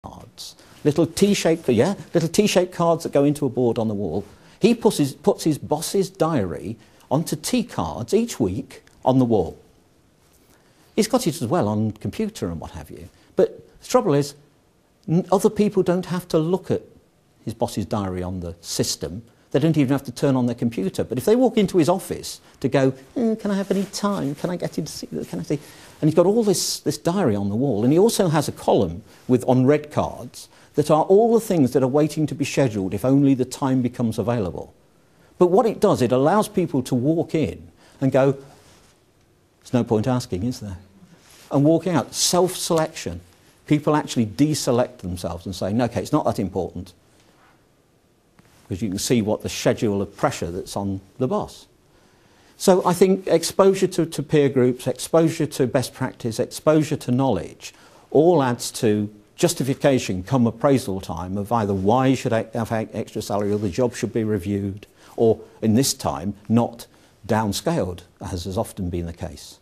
cards, little T-shaped cards that go into a board on the wall. He puts his boss's diary onto T cards each week on the wall. He's got it as well on computer and what have you. But the trouble is, other people don't have to look at his boss's diary on the system. They don't even have to turn on their computer. But if they walk into his office to go, can I have any time? Can I get in to see? Can I see? And he's got all this diary on the wall. And he also has a column on red cards that are all the things that are waiting to be scheduled if only the time becomes available. But what it does, it allows people to walk in and go, there's no point asking, is there? And walking out, self-selection. People actually deselect themselves and say, no, okay, it's not that important. Because you can see what the schedule of pressure that's on the boss. So I think exposure to peer groups, exposure to best practice, exposure to knowledge, all adds to justification come appraisal time of either why you should have extra salary or the job should be reviewed, or in this time, not downscaled, as has often been the case.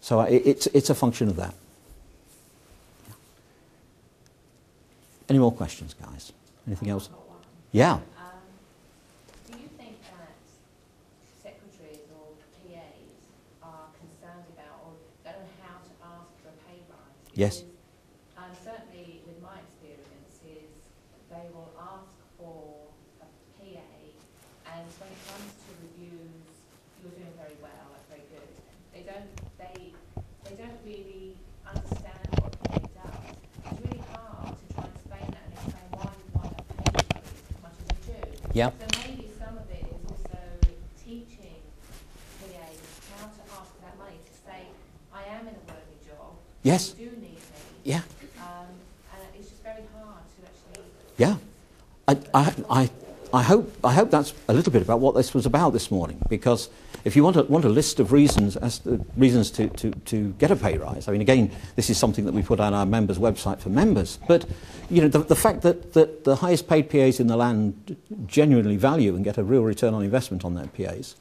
So it's a function of that. Any more questions, guys? Anything else? Yeah. Do you think that secretaries or PAs are concerned about or don't know how to ask for a pay rise? Yes. Because, certainly with my experiences, they will ask for a PA, and when it comes to reviews, you're doing very well, that's very good. They don't really understand what the PA does. It's really hard to try and explain that and explain why you want a pay rise as much as you do. Yep. So maybe some of it is also teaching PAs how to ask for that money, to say, I am in a worthy job. Yes. You do need me. Yeah. And it's just very hard to actually... Yeah. I hope that's a little bit about what this was about this morning, because if you want a list of reasons to get a pay rise, I mean, again, this is something that we put on our members' website for members, but you know, the fact that the highest paid PAs in the land genuinely value and get a real return on investment on their PAs,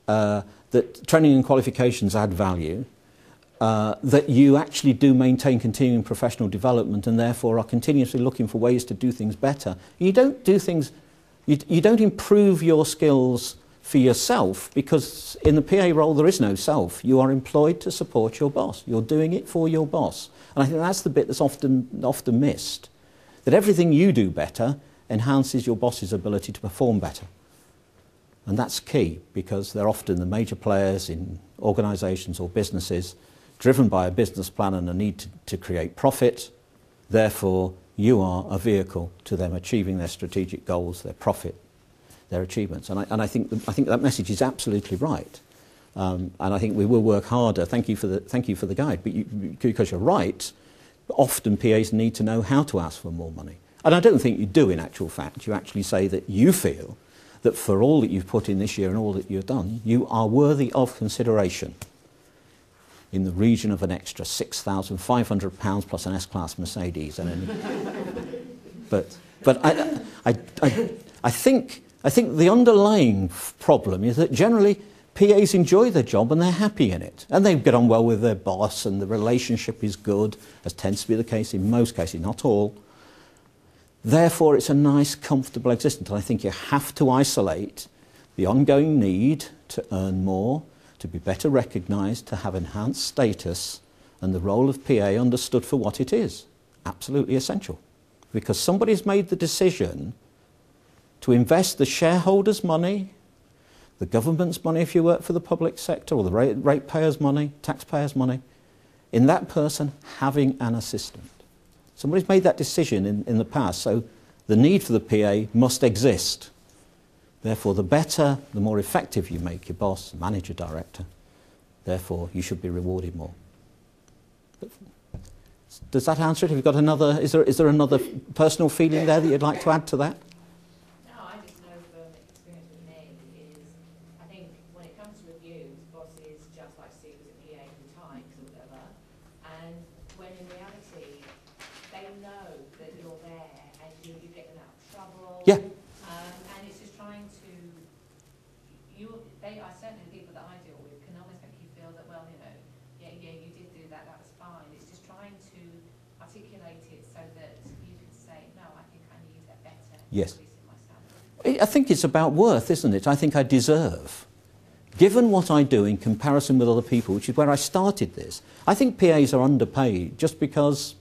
that training and qualifications add value, that you actually do maintain continuing professional development and therefore are continuously looking for ways to do things better. You don't do things... You don't improve your skills for yourself, because in the PA role there is no self. You are employed to support your boss. You're doing it for your boss. And I think that's the bit that's often missed. That everything you do better enhances your boss's ability to perform better. And that's key, because they're often the major players in organisations or businesses driven by a business plan and a need to create profit. Therefore, you are a vehicle to them achieving their strategic goals, their profit, their achievements. And I think that message is absolutely right. And I think we will work harder. Thank you for the guide. But because you're right, often PAs need to know how to ask for more money. And I don't think you do in actual fact. You actually say that you feel that for all that you've put in this year and all that you've done, you are worthy of consideration in the region of an extra £6,500 plus an S-Class Mercedes. But I think the underlying problem is that generally PAs enjoy their job and they're happy in it. And they get on well with their boss and the relationship is good, as tends to be the case in most cases, not all. Therefore, it's a nice, comfortable existence. And I think you have to isolate the ongoing need to earn more, to be better recognised, to have enhanced status, and the role of PA understood for what it is. Absolutely essential. Because somebody's made the decision to invest the shareholders' money, the government's money if you work for the public sector, or the ratepayers' money, taxpayers' money, in that person having an assistant. Somebody's made that decision in the past, so the need for the PA must exist. Therefore, the better, the more effective you make your boss, manager, director. Therefore, you should be rewarded more. But does that answer it? Have you got another? Is there another personal feeling there that you'd like to add to that? No, I just know from experience with me is, I think when it comes to reviews, bosses just like to see it as a PA who types or whatever. And when in reality, they know that you're there and you get them out of trouble. Yeah. And it's just trying to, they are certainly the people that I deal with can almost make you feel that, well, you know, yeah, you did do that, that was fine. It's just trying to articulate it so that Yes. increasing my salary. I think it's about worth, isn't it? I think I deserve. Given what I do in comparison with other people, which is where I started this, I think PAs are underpaid just because,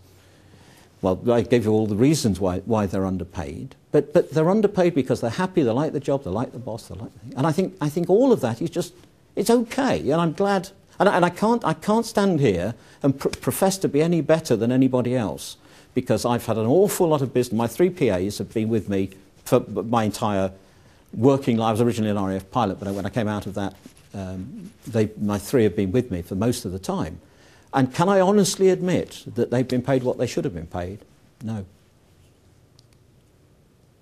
well, I gave you all the reasons why they're underpaid, but they're underpaid because they're happy, they like the job, they like the boss, they like, and I think all of that is just, it's okay, and I'm glad, and I can't stand here and profess to be any better than anybody else, because I've had an awful lot of business. My 3 PAs have been with me for my entire working life. I was originally an RAF pilot, but when I came out of that, my 3 have been with me for most of the time. And can I honestly admit that they've been paid what they should have been paid? No.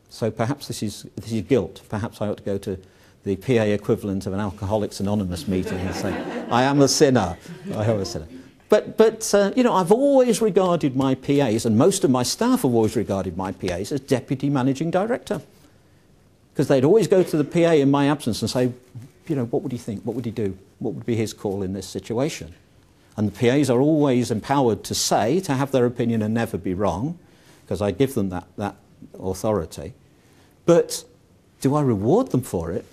So perhaps this is guilt. Perhaps I ought to go to the PA equivalent of an Alcoholics Anonymous meeting and say, I am a sinner. I am a sinner. But you know, I've always regarded my PAs, and most of my staff have always regarded my PAs as deputy managing director. Because they'd always go to the PA in my absence and say, you know, what would he think? What would he do? What would be his call in this situation? And the PAs are always empowered to say, to have their opinion and never be wrong, because I give them that authority. But do I reward them for it?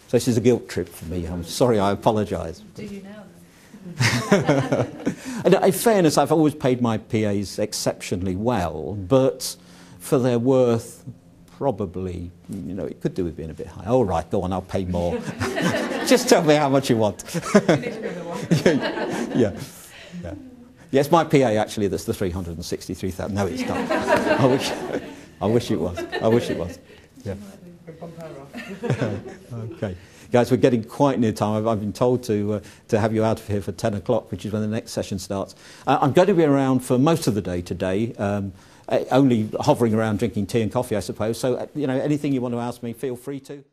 So this is a guilt trip for me. I'm sorry, I apologise. Do you now then? And in fairness, I've always paid my PAs exceptionally well, but for their worth, probably, you know, it could do with being a bit high. All right, go on, I'll pay more. Just tell me how much you want. Yeah. Yes, my PA actually, that's the 363,000. No, it's not. I wish it was. I wish it was. Yeah. Okay. Guys, we're getting quite near time. I've been told to have you out of here for 10 o'clock, which is when the next session starts. I'm going to be around for most of the day today, only hovering around drinking tea and coffee, I suppose. So, you know, anything you want to ask me, feel free to.